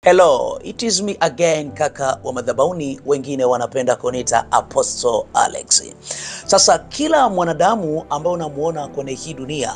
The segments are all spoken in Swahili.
Hello, it is me again, kaka wa madhabahuni, wengine wanapenda kuniita Apostle Alex. Sasa kila mwanadamu ambaye unamuona kwenye hii dunia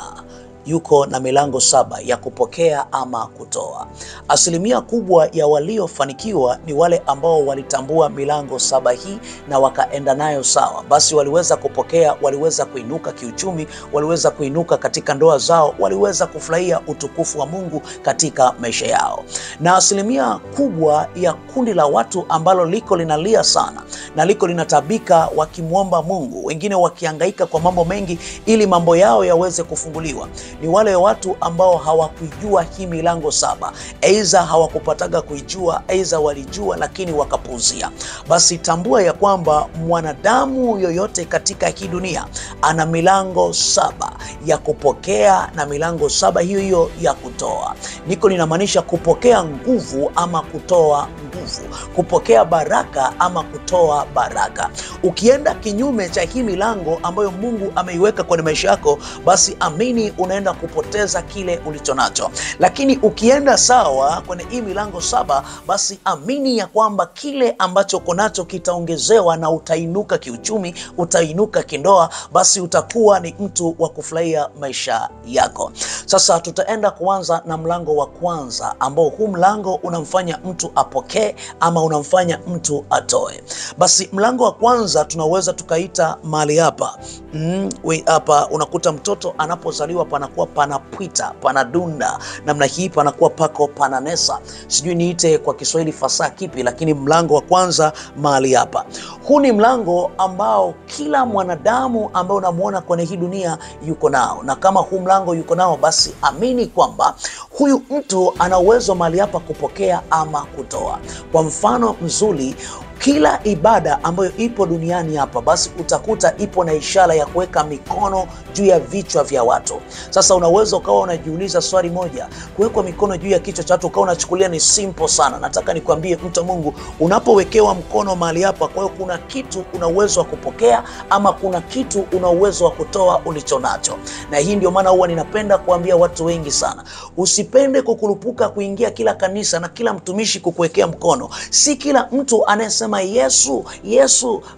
yuko na milango 7 ya kupokea ama kutoa. Asilimia kubwa ya waliofanikiwa ni wale ambao walitambua milango 7 hii na wakaenda nayo sawa. Basi waliweza kupokea, waliweza kuinuka kiuchumi, waliweza kuinuka katika ndoa zao, waliweza kufurahia utukufu wa Mungu katika maisha yao. Na asilimia kubwa ya kundi la watu ambalo liko linalia sana na liko linatabika wakimuomba Mungu, wengine wakihangaika kwa mambo mengi ili mambo yao yaweze kufunguliwa, ni wale watu ambao hawakuijua hii milango 7. Aidha hawakupataga kuijua, aidha walijua lakini wakapuuzia. Basi tambua ya kwamba mwanadamu yoyote katika hii dunia ana milango 7 ya kupokea na milango 7 hiyo ya kutoa. Niko ninamaanisha kupokea nguvu ama kutoa nguvu, kupokea baraka ama kutoa baraka. Ukienda kinyume cha hii milango ambayo Mungu ameiweka kwenye maisha yako, basi amini unaenda kupoteza kile ulichonacho. Lakini ukienda sawa kwenye hii milango 7, basi amini ya kwamba kile ambacho uko nacho kitaongezewa na utainuka kiuchumi, utainuka kindoa, basi utakuwa ni mtu wa kufurahia maisha yako. Sasa tutaenda kuanza na mlango wa kwanza, ambao huu mlango unamfanya mtu apokee ama unamfanya mtu atoe. Basi mlango wa kwanza tunaweza tukaita mahali hapa. Hapa unakuta mtoto anapozaliwa panakuwa panapwita, panadunda namna hii, panakuwa pako pananesa. Sijui niite kwa Kiswahili fasaha kipi, lakini mlango wa kwanza mahali hapa. Huu ni mlango ambao kila mwanadamu ambao unamuona kwenye hii dunia yuko nao. Na kama huu mlango yuko nao, basi amini kwamba huyu mtu ana uwezo mahali hapa kupokea ama kutoa. Kwa mfano mzuri, kila ibada ambayo ipo duniani hapa, basi utakuta ipo na ishara ya kuweka mikono juu ya vichwa vya watu. Sasa unaweza ukawa unajiuliza swali moja, kuwekwa mikono juu ya kichwa cha watu ukawa unachukulia ni simple sana. Nataka nikwambie mtu wa Mungu, unapowekewa mkono mahali hapa, kwa hiyo kuna kitu una uwezo wa kupokea ama kuna kitu una uwezo wa kutoa ulichonacho. Na hii ndio maana huwa ninapenda kuambia watu wengi sana, usipende kukurupuka kuingia kila kanisa na kila mtumishi kukuwekea mkono. Si kila mtu anayesema Yesu,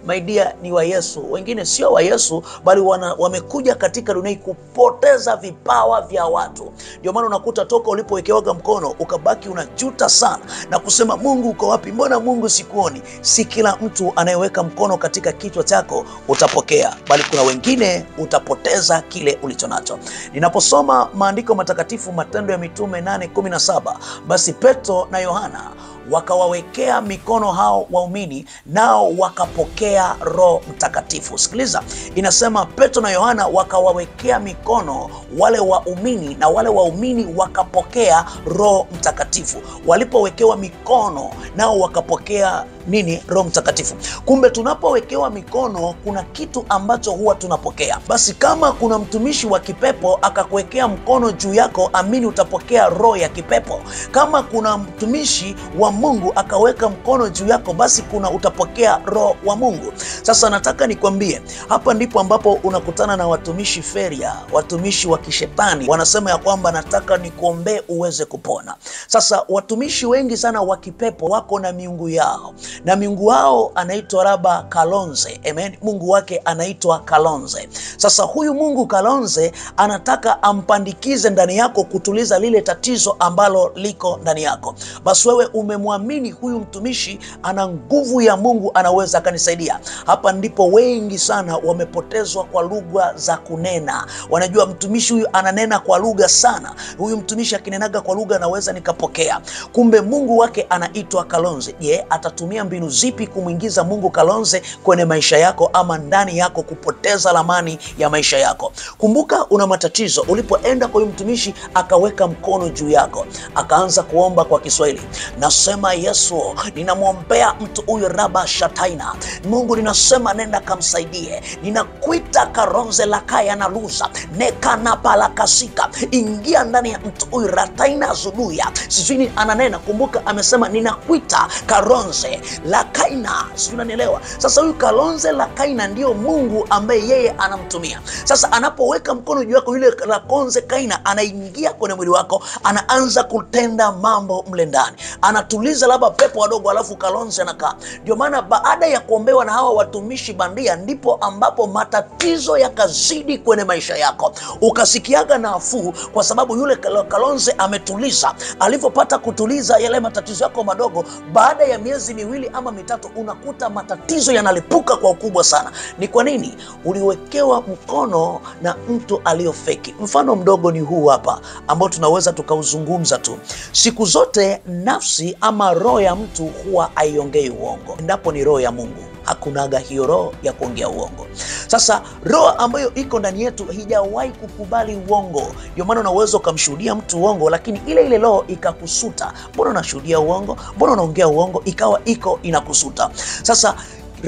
my dear, ni wa Yesu. Wengine sio wa Yesu, bali wamekuja katika dunia kupoteza vipawa vya watu. Ndio maana unakuta toka ulipowekewaga mkono ukabaki unajuta sana na kusema, Mungu uko wapi? Mbona Mungu sikuoni? Si kila mtu anayeweka mkono katika kichwa chako utapokea, bali kuna wengine utapoteza kile ulichonacho. Ninaposoma maandiko matakatifu, Matendo ya Mitume 8:17, basi Petro na Yohana wakawawekea mikono hao waumini, nao wakapokea Roho Mtakatifu. Sikiliza, inasema Petro na Yohana wakawawekea mikono wale waumini, na wale waumini wakapokea Roho Mtakatifu. Walipowekewa mikono, nao wakapokea nini? Roho Mtakatifu. Kumbe tunapowekewa mikono kuna kitu ambacho huwa tunapokea. Basi kama kuna mtumishi wa kipepo akakuwekea mkono juu yako, amini utapokea roho ya kipepo. Kama kuna mtumishi wa Mungu akaweka mkono juu yako, basi utapokea roho wa Mungu. Sasa nataka nikwambie, hapa ndipo ambapo unakutana na watumishi feria, watumishi wa kishetani. Wanasema ya kwamba nataka nikuombee uweze kupona. Sasa watumishi wengi sana wa kipepo wako na miungu yao, na miungu wao anaitwa Raba Kalonze. Amen. Mungu wake anaitwa Kalonze. Sasa huyu Mungu Kalonze anataka ampandikize ndani yako kutuliza lile tatizo ambalo liko ndani yako. Basi wewe umemwamini huyu mtumishi, ana nguvu ya Mungu, anaweza akanisaidia. Hapa ndipo wengi sana wamepotezwa kwa lugha za kunena. Wanajua mtumishi huyu ananena kwa lugha sana, huyu mtumishi akinenaga kwa lugha naweza nikapokea. Kumbe Mungu wake anaitwa Kalonze. Je, atatumia mbinu zipi kumwingiza Mungu Kalonze kwenye maisha yako ama ndani yako kupoteza lamani ya maisha yako? Kumbuka una matatizo, ulipoenda kwa huyu mtumishi akaweka mkono juu yako, akaanza kuomba kwa Kiswahili, nasema Yesu, ninamwombea mtu huyu Raba shataina. Mungu ninasema nenda kamsaidie. Ninakuita Karonze Lakaya na Luza Nekana Palakasika, ingia ndani ya mtu huyu Rataina Zuluya. Sijui ananena, kumbuka amesema ninakuita Karonze Lakaina. Sijui unanielewa? Sasa huyu Karonze Lakaina ndio Mungu ambaye yeye anamtumia. Sasa anapoweka mkono juu yako, yule Karonze Kaina anaingia kwenye mwili wako, anaanza kutenda mambo mle ndani, anatuliza labda pepo wadogo, alafu Karonze anakaa. Ndio maana baada ya kuombewa na hawa watumishi bandia, ndipo ambapo matatizo yakazidi kwenye maisha yako, ukasikiaga nafuu kwa sababu yule Karonze ametuliza. Alipopata kutuliza yale matatizo yako madogo, baada ya miezi miwili ama mitatu unakuta matatizo yanalipuka kwa ukubwa sana. Ni kwa nini? Uliwekewa mkono na mtu aliyofeki. Mfano mdogo ni huu hapa ambao tunaweza tukauzungumza tu. Siku zote nafsi ama roho ya mtu huwa haiongei uongo. Endapo ni roho ya Mungu, hakunaga hiyo roho ya kuongea uongo. Sasa roho ambayo iko ndani yetu hijawahi kukubali uongo. Ndio maana unaweza ukamshuhudia mtu uongo, lakini ile roho ikakusuta. Mbona unashuhudia uongo? Mbona unaongea uongo? Ikawa iko inakusuta. Sasa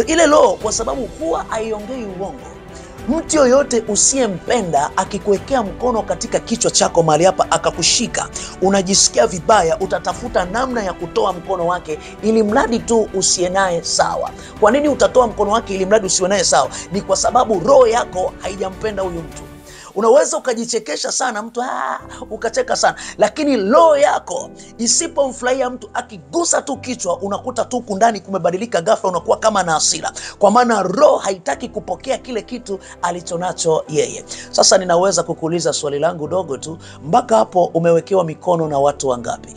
ile roho, kwa sababu huwa haiongei uongo, mtu yoyote usiyempenda akikuwekea mkono katika kichwa chako mahali hapa akakushika, unajisikia vibaya, utatafuta namna ya kutoa mkono wake ili mradi tu usiwe naye sawa. Kwa nini utatoa mkono wake ili mradi usiwe naye sawa? Ni kwa sababu roho yako haijampenda huyu mtu. Unaweza ukajichekesha sana mtu, ukacheka sana, lakini roho yako isipomfurahia mtu, akigusa tu kichwa, unakuta tu kundani kumebadilika ghafla, unakuwa kama na hasira, kwa maana roho haitaki kupokea kile kitu alichonacho yeye. Sasa ninaweza kukuuliza swali langu dogo tu, mpaka hapo umewekewa mikono na watu wangapi?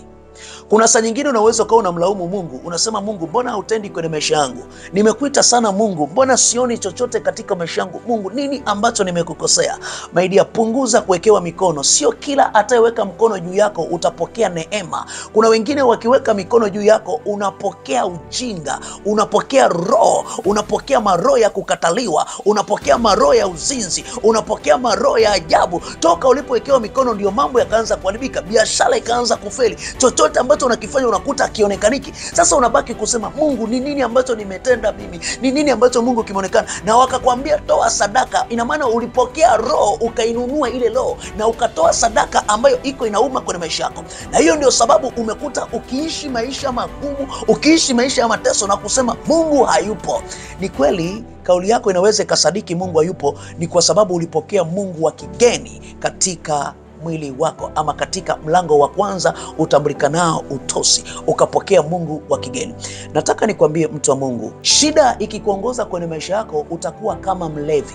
Kuna saa nyingine unaweza ukawa unamlaumu Mungu, unasema Mungu, mbona hautendi kwenye maisha yangu? Nimekuita sana Mungu, mbona sioni chochote katika maisha yangu? Mungu, nini ambacho nimekukosea? My dear, punguza kuwekewa mikono. Sio kila atayeweka mkono juu yako utapokea neema. Kuna wengine wakiweka mikono juu yako unapokea ujinga, unapokea roho, unapokea maroho ya kukataliwa, unapokea maroho ya uzinzi, unapokea maroho ya ajabu. Toka ulipowekewa mikono ndio mambo yakaanza kuharibika, biashara ikaanza kufeli, chochote ambacho unakifanya unakuta akionekaniki. Sasa unabaki kusema Mungu, ni nini ambacho nimetenda mimi? Ni nini ambacho Mungu kimeonekana? Na wakakwambia toa sadaka. Ina maana ulipokea roho, ukainunua ile roho na ukatoa sadaka ambayo iko inauma kwenye maisha yako. Na hiyo ndio sababu umekuta ukiishi maisha magumu, ukiishi maisha ya mateso na kusema Mungu hayupo. Ni kweli kauli yako inaweza ikasadiki Mungu hayupo, ni kwa sababu ulipokea Mungu wa kigeni katika mwili wako, ama katika mlango wa kwanza utambulikanao utosi, ukapokea Mungu wa kigeni. Nataka nikwambie mtu wa Mungu, shida ikikuongoza kwenye maisha yako utakuwa kama mlevi.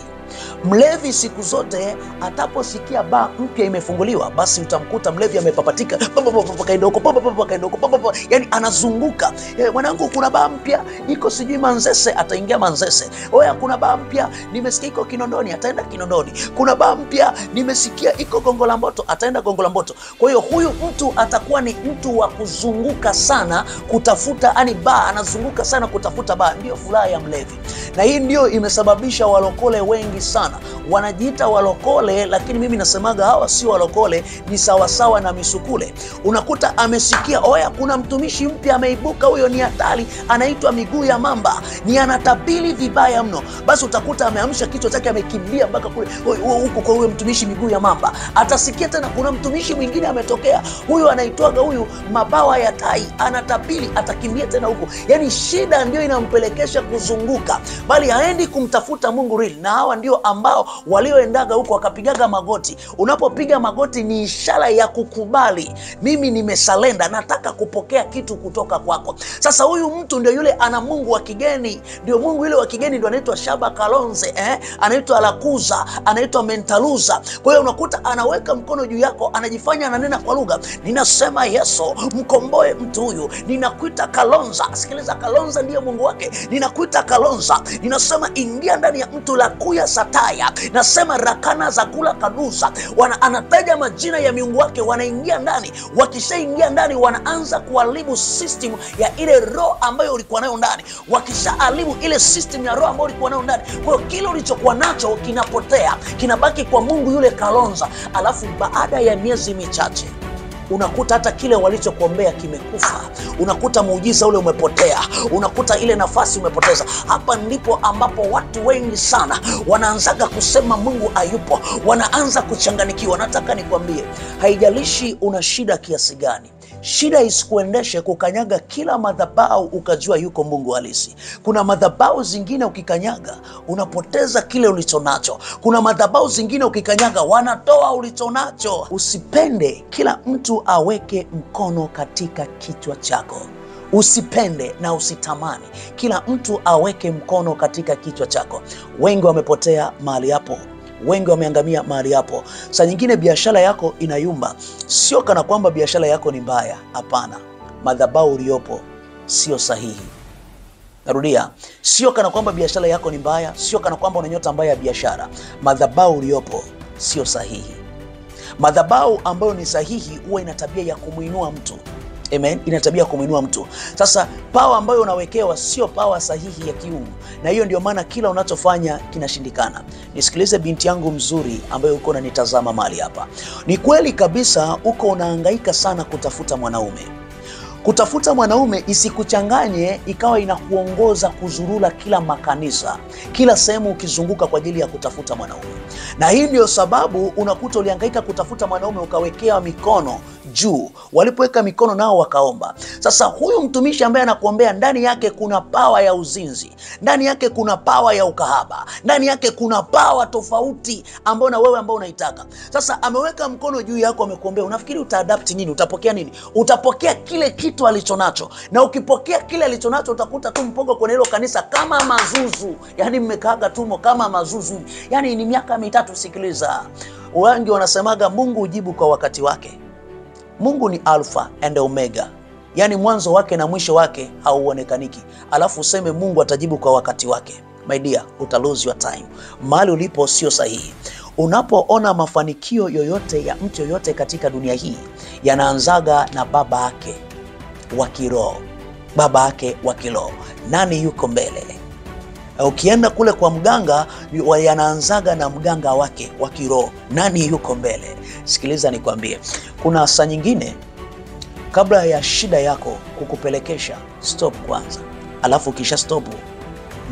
Mlevi siku zote ataposikia baa mpya imefunguliwa, basi utamkuta mlevi amepapatika, yani anazunguka. Mwanangu, kuna baa mpya iko sijui Manzese, ataingia Manzese. Oya, kuna baa mpya nimesikia iko Kinondoni, ataenda Kinondoni. Kuna baa mpya nimesikia iko Gongo la Mboto, ataenda Gongo la Mboto. Kwa hiyo huyu mtu atakuwa ni mtu wa kuzunguka sana kutafuta, yani baa, anazunguka sana kutafuta baa. Ndio furaha ya mlevi. Na hii ndio imesababisha walokole wengi sana wanajiita walokole, lakini mimi nasemaga hawa sio walokole, ni sawasawa na misukule. Unakuta amesikia oya, kuna mtumishi mpya ameibuka, huyo ni hatari, anaitwa Miguu ya Mamba, ni anatabili vibaya mno. Basi utakuta ameamsha kichwa chake, amekimbia mpaka kule huko kwa huyo mtumishi Miguu ya Mamba. Atasikia tena kuna mtumishi mwingine ametokea, huyo anaitwaga huyu Mabawa ya Tai, anatabili, atakimbia tena huko. Yani shida ndio inampelekesha kuzunguka, bali haendi kumtafuta Mungu real. Na hawa ndio ambao walioendaga huko wakapigaga magoti. Unapopiga magoti ni ishara ya kukubali, mimi nimesalenda, nataka kupokea kitu kutoka kwako. Sasa huyu mtu ndio yule ana Mungu wa kigeni. Ndio Mungu yule wa kigeni ndio anaitwa Shaba Kalonze, anaitwa Alakuza, anaitwa Mentaluza. Kwa hiyo unakuta anaweka mkono juu yako, anajifanya ananena kwa lugha. Ninasema Yesu, mkomboe mtu huyu. Ninakuita Kalonza. Sikiliza, Kalonza ndiyo Mungu wake. Ninakuita Kalonza. Ninasema ingia ndani ya mtu Lakuya Sataya. Nasema Rakana za kula Kadusa. Anataja majina ya miungu wake, wanaingia ndani. Wakishaingia ndani wanaanza kuharibu system ya ile roho ambayo ulikuwa nayo ndani. Wakishaharibu ile system ya roho ambayo ulikuwa nayo ndani, kwa hiyo kile ulichokuwa nacho kinapotea, kinabaki kwa Mungu yule Kalonza. Alafu baada ya miezi michache unakuta hata kile walichokuombea kimekufa, unakuta muujiza ule umepotea, unakuta ile nafasi umepoteza. Hapa ndipo ambapo watu wengi sana wanaanzaga kusema Mungu hayupo, wanaanza kuchanganikiwa. Nataka nikwambie, haijalishi una shida kiasi gani, shida isikuendeshe kukanyaga kila madhabahu ukajua yuko Mungu halisi. Kuna madhabahu zingine ukikanyaga unapoteza kile ulichonacho. Kuna madhabahu zingine ukikanyaga wanatoa ulichonacho. Usipende kila mtu aweke mkono katika kichwa chako. Usipende na usitamani kila mtu aweke mkono katika kichwa chako. Wengi wamepotea mahali hapo, wengi wameangamia mahali hapo. Saa nyingine biashara yako inayumba, sio kana kwamba biashara yako ni mbaya. Hapana, madhabahu uliopo sio sahihi. Narudia, sio kana kwamba biashara yako ni mbaya, sio kana kwamba una nyota mbaya ya biashara. Madhabahu uliopo sio sahihi. Madhabahu ambayo ni sahihi huwa ina tabia ya kumuinua mtu. Amen, ina tabia ya kumuinua mtu. Sasa pawa ambayo unawekewa sio pawa sahihi ya kiungu, na hiyo ndio maana kila unachofanya kinashindikana. Nisikilize binti yangu mzuri ambaye uko unanitazama mahali hapa. Ni kweli kabisa uko unahangaika sana kutafuta mwanaume. Kutafuta mwanaume isikuchanganye ikawa inakuongoza kuzurula kila makanisa, kila sehemu ukizunguka kwa ajili ya kutafuta mwanaume. Na hii ndio sababu unakuta ulihangaika kutafuta mwanaume ukawekea mikono juu, walipoweka mikono nao wakaomba. Sasa huyu mtumishi ambaye anakuombea, ndani yake kuna pawa ya uzinzi, ndani yake kuna pawa ya ukahaba, ndani yake kuna pawa tofauti ambayo na wewe ambao unaitaka. Sasa ameweka mkono juu yako, amekuombea. Unafikiri utaadapt nini? Utapokea nini? Utapokea kile kitu alichonacho. Na ukipokea kile alichonacho utakuta tu mpogo kwenye hilo kanisa kama mazuzu. Yani mmekaaga tumo kama mazuzu. Yani ni miaka mitatu. Sikiliza, wengi wanasemaga Mungu hujibu kwa wakati wake. Mungu ni Alpha and Omega, yani mwanzo wake na mwisho wake hauonekaniki. Alafu useme Mungu atajibu kwa wakati wake. My dear, uta lose your time. Mahali ulipo sio sahihi. Unapoona mafanikio yoyote ya mtu yoyote katika dunia hii, yanaanzaga na baba yake wa kiroho. Baba yake wa kiroho, nani yuko mbele? Ukienda kule kwa mganga, yanaanzaga na mganga wake wa kiroho, nani yuko mbele? Sikiliza nikwambie, kuna saa nyingine kabla ya shida yako kukupelekesha, stop kwanza. Alafu kisha stop,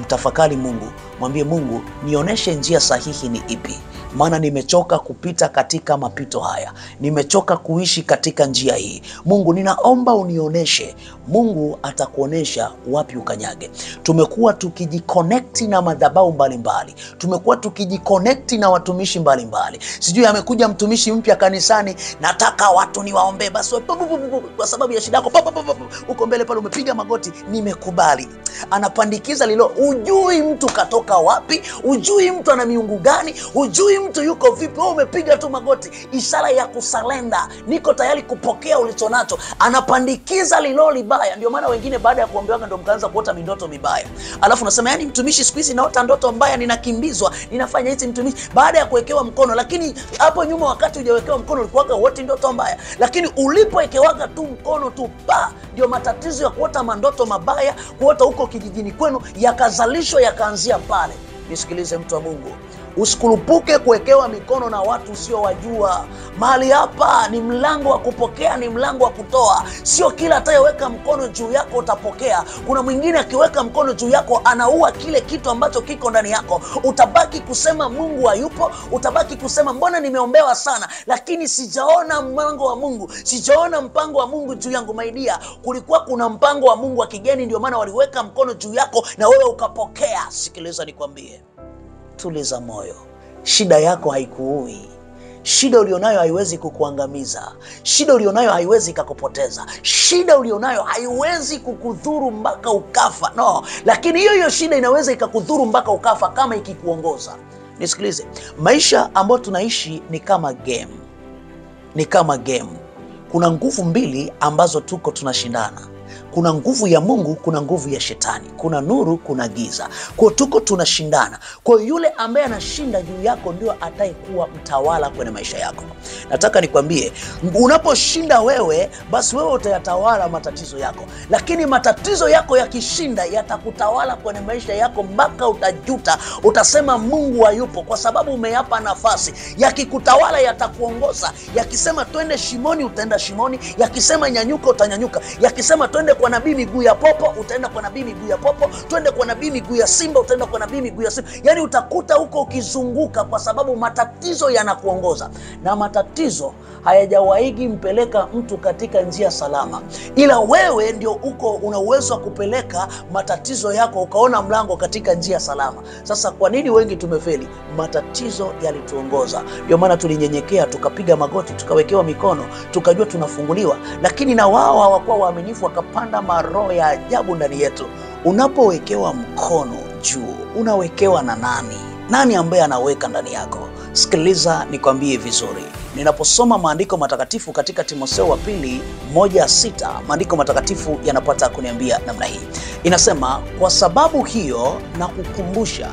mtafakari Mungu, mwambie Mungu, nionyeshe njia sahihi ni ipi, maana nimechoka kupita katika mapito haya, nimechoka kuishi katika njia hii. Mungu, ninaomba unionyeshe. Mungu atakuonesha wapi ukanyage. Tumekuwa tukijiconnect na madhabahu mbalimbali, tumekuwa tukijiconnect na watumishi mbalimbali. Sijui amekuja mtumishi mpya kanisani, nataka watu niwaombe, basi kwa sababu ya shida yako uko mbele pale umepiga magoti, nimekubali. Anapandikiza lilo, ujui mtu katoka wapi, ujui mtu ana miungu gani, ujui mtu yuko vipi, wewe umepiga tu magoti, ishara ya kusalenda, niko tayari kupokea ulichonacho. Anapandikiza lilo libaya. Ndio maana wengine baada ya kuombewa ndio mkaanza kuota mindoto mibaya. Alafu unasema yani mtumishi siku hizi naota ndoto mbaya, ninakimbizwa, ninafanya hizi mtumishi baada ya kuwekewa mkono. Lakini hapo nyuma wakati hujawekewa mkono ulikuwa wote ndoto mbaya. Lakini ulipowekewaga tu mkono tu ndio matatizo ya kuota mandoto mabaya, kuota huko kijijini kwenu yakazalishwa, yakaanzia pale. Nisikilize mtu wa Mungu, usikurupuke kuwekewa mikono na watu usiowajua. Mahali hapa ni mlango wa kupokea, ni mlango wa kutoa. Sio kila atayeweka mkono juu yako utapokea. Kuna mwingine akiweka mkono juu yako anaua kile kitu ambacho kiko ndani yako. Utabaki kusema Mungu hayupo, utabaki kusema mbona nimeombewa sana lakini sijaona mpango wa Mungu, sijaona mpango wa Mungu juu yangu. Maidia, kulikuwa kuna mpango wa Mungu wa kigeni, ndio maana waliweka mkono juu yako na wewe ukapokea. Sikiliza nikwambie, tuliza moyo. Shida yako haikuui. Shida ulionayo haiwezi kukuangamiza. Shida ulionayo haiwezi kukupoteza. Shida ulionayo haiwezi kukudhuru mpaka ukafa. No, lakini hiyo shida inaweza ikakudhuru mpaka ukafa kama ikikuongoza. Nisikilize, maisha ambayo tunaishi ni kama game. Ni kama game. Kuna nguvu mbili ambazo tuko tunashindana. kuna nguvu ya Mungu, kuna nguvu ya shetani, kuna nuru, kuna giza. Kwa tuko tunashindana. Kwa yule ambaye anashinda juu yako ndio ataikuwa mtawala kwenye maisha yako. Nataka nikwambie, unaposhinda wewe, basi wewe utayatawala matatizo yako. Lakini matatizo yako yakishinda yatakutawala kwenye maisha yako mpaka utajuta. Utasema Mungu hayupo, kwa sababu umeyapa nafasi. Yakikutawala yatakuongoza. Yakisema twende shimoni, utaenda shimoni. Yakisema nyanyuka, utanyanyuka. Yakisema twende kwa nabii miguu ya popo, utaenda kwa nabii miguu ya popo. Twende kwa nabii miguu ya simba, utaenda kwa nabii miguu ya simba. Yani utakuta huko ukizunguka, kwa sababu matatizo yanakuongoza. Na matatizo hayajawahi mpeleka mtu katika njia salama, ila wewe ndio uko una uwezo wa kupeleka matatizo yako ukaona mlango katika njia salama. Sasa kwa nini wengi tumefeli? Matatizo yalituongoza. Ndio maana tulinyenyekea, tukapiga magoti, tukawekewa mikono, tukajua tunafunguliwa. Lakini na wao hawakuwa waaminifu, wakapanda maroho ya ajabu ndani yetu. Unapowekewa mkono juu, unawekewa na nani? Nani ambaye anaweka ndani yako? Sikiliza nikwambie vizuri. Ninaposoma maandiko matakatifu katika Timotheo wa pili 1:6, maandiko matakatifu yanapata kuniambia namna hii. Inasema, kwa sababu hiyo na kukumbusha,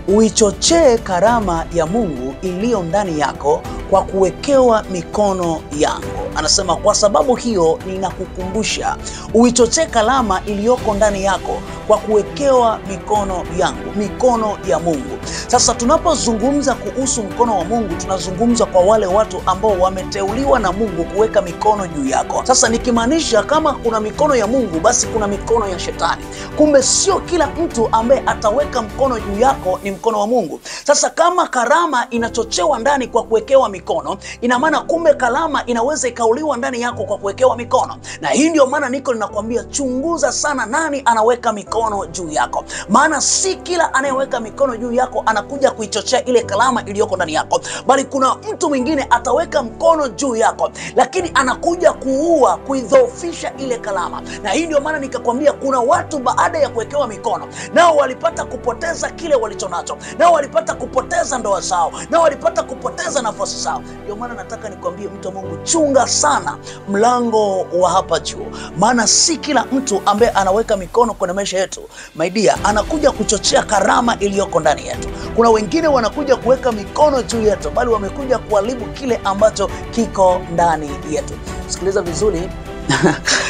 uichochee karama ya Mungu iliyo ndani yako kwa kuwekewa mikono yangu. Anasema, kwa sababu hiyo ninakukumbusha, uichochee karama iliyoko ndani yako kwa kuwekewa mikono yangu, mikono ya Mungu. Sasa tunapozungumza kuhusu mkono wa Mungu, tunazungumza kwa wale watu ambao wameteuliwa na Mungu kuweka mikono juu yako. Sasa nikimaanisha kama kuna mikono ya Mungu, basi kuna mikono ya shetani. Kumbe sio kila mtu ambaye ataweka mkono juu yako ni mkono wa Mungu. Sasa kama karama inachochewa ndani kwa kuwekewa mikono, ina maana kumbe karama inaweza ikauliwa ndani yako kwa kuwekewa mikono. Na hii ndio maana niko ninakwambia, chunguza sana nani anaweka mikono juu yako. Maana si kila anayeweka mikono juu yako anakuja kuichochea ile karama iliyoko ndani yako, bali kuna mtu mwingine ataweka mkono juu yako, lakini anakuja kuua, kuidhoofisha ile karama. Na hii ndio maana nikakwambia, kuna watu baada ya kuwekewa mikono, nao walipata kupoteza kile walichonacho, nao walipata kupoteza ndoa zao, nao walipata kupoteza nafasi zao. Ndio maana nataka nikwambie, mtu wa Mungu, chunga sana mlango wa hapa juu. Maana si kila mtu ambaye anaweka mikono kwenye maisha yetu, my dear, anakuja kuchochea karama iliyoko ndani yetu. Kuna wengine wanakuja kuweka mikono juu yetu, bali wamekuja kuharibu kile ambacho kiko ndani yetu. Sikiliza vizuri.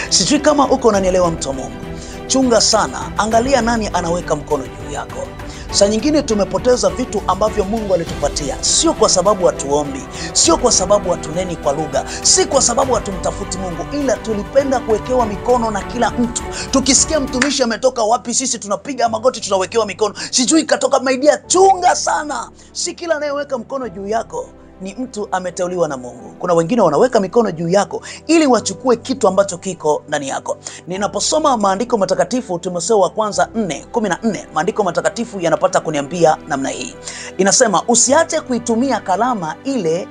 Sijui kama uko unanielewa, mtu wa Mungu. Chunga sana, angalia nani anaweka mkono juu yako. Saa nyingine tumepoteza vitu ambavyo Mungu alitupatia, sio kwa sababu hatuombi, sio kwa sababu hatuneni kwa lugha, si kwa sababu hatumtafuti Mungu, ila tulipenda kuwekewa mikono na kila mtu. Tukisikia mtumishi ametoka wapi, sisi tunapiga magoti, tunawekewa mikono. Sijui katoka. Maidia, chunga sana. Si kila anayeweka mkono juu yako ni mtu ameteuliwa na Mungu. Kuna wengine wanaweka mikono juu yako ili wachukue kitu ambacho kiko ndani yako. Ninaposoma maandiko matakatifu, Timotheo wa kwanza 4:14, maandiko matakatifu yanapata kuniambia namna hii. Inasema, usiache kuitumia karama ile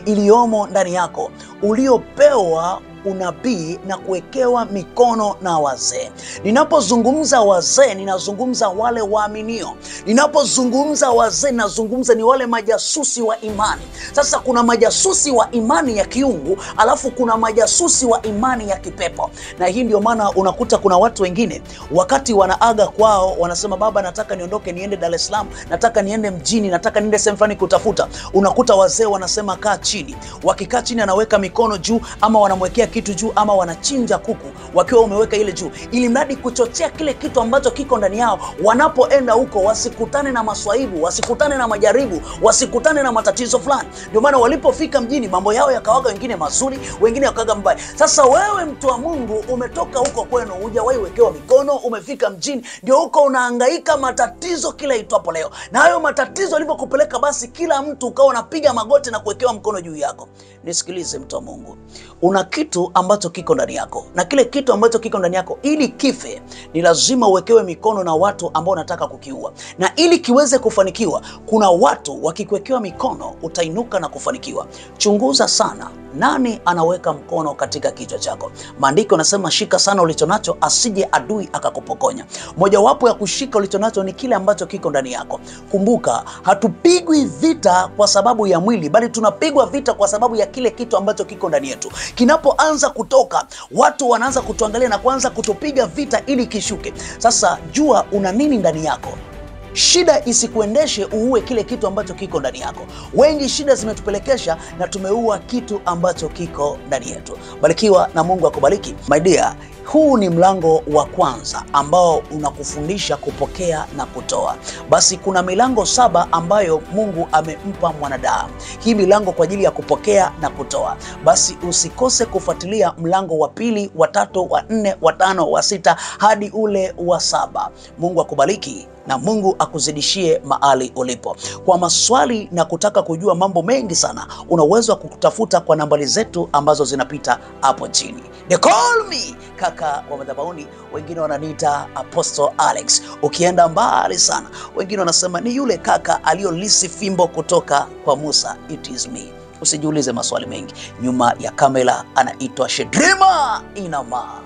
iliyomo ndani yako, uliopewa unabii na kuwekewa mikono na wazee. Ninapozungumza wazee, ninazungumza wale waaminio. Ninapozungumza wazee, ninazungumza ni wale majasusi wa imani. Sasa kuna majasusi wa imani ya kiungu, alafu kuna majasusi wa imani ya kipepo. Na hii ndio maana unakuta kuna watu wengine wakati wanaaga kwao wanasema, baba, nataka niondoke niende Dar es Salaam, nataka niende mjini, nataka niende sehemu fulani kutafuta. Unakuta wazee wanasema kaa chini. Wakikaa chini, anaweka mikono juu, ama wanamwekea kitu juu, ama wanachinja kuku wakiwa umeweka ile juu, ili mradi kuchochea kile kitu ambacho kiko ndani yao. Wanapoenda huko wasikutane na maswaibu, wasikutane na majaribu, wasikutane na matatizo fulani. Ndio maana walipofika mjini mambo yao yakawaga, wengine mazuri, wengine yakawaga mbaya. Sasa wewe mtu wa Mungu, umetoka huko kwenu, hujawahi wekewa mikono, umefika mjini, ndio huko unahangaika matatizo kila itwapo leo. Na hayo matatizo yalipokupeleka, basi kila mtu ukawa unapiga magoti na kuwekewa mkono juu yako. Nisikilize mtu wa Mungu, una kitu ambacho kiko ndani yako, na kile kitu ambacho kiko ndani yako ili kife ni lazima uwekewe mikono na watu ambao unataka kukiua. Na ili kiweze kufanikiwa, kuna watu wakikuwekewa mikono utainuka na kufanikiwa. Chunguza sana nani anaweka mkono katika kichwa chako. Maandiko yanasema, shika sana ulichonacho asije adui akakupokonya. Mojawapo ya kushika ulichonacho ni kile ambacho kiko ndani yako. Kumbuka, hatupigwi vita kwa sababu ya mwili, bali tunapigwa vita kwa sababu ya kile kitu ambacho kiko ndani yetu. Kinapoanza kinaanza kutoka, watu wanaanza kutuangalia na kuanza kutupiga vita ili kishuke. Sasa jua una nini ndani yako. Shida isikuendeshe uue kile kitu ambacho kiko ndani yako. Wengi shida zimetupelekesha na tumeua kitu ambacho kiko ndani yetu. Barikiwa na Mungu akubariki. My dear, huu ni mlango wa kwanza ambao unakufundisha kupokea na kutoa. Basi kuna milango 7 ambayo Mungu amempa mwanadamu. Hii milango kwa ajili ya kupokea na kutoa. Basi usikose kufuatilia mlango wa 2, wa 3, wa 4, wa 5, wa 6 hadi ule wa 7. Mungu akubariki na Mungu akuzidishie mahali ulipo. Kwa maswali na kutaka kujua mambo mengi sana, una uwezo wa kutafuta kwa nambari zetu ambazo zinapita hapo chini. They call me kaka wa madhabahuni, wengine wananiita Apostle Alex. Ukienda mbali sana, wengine wanasema ni yule kaka aliyolisi fimbo kutoka kwa Musa. It is me. Usijiulize maswali mengi. Nyuma ya kamera anaitwa Shedrima Inama.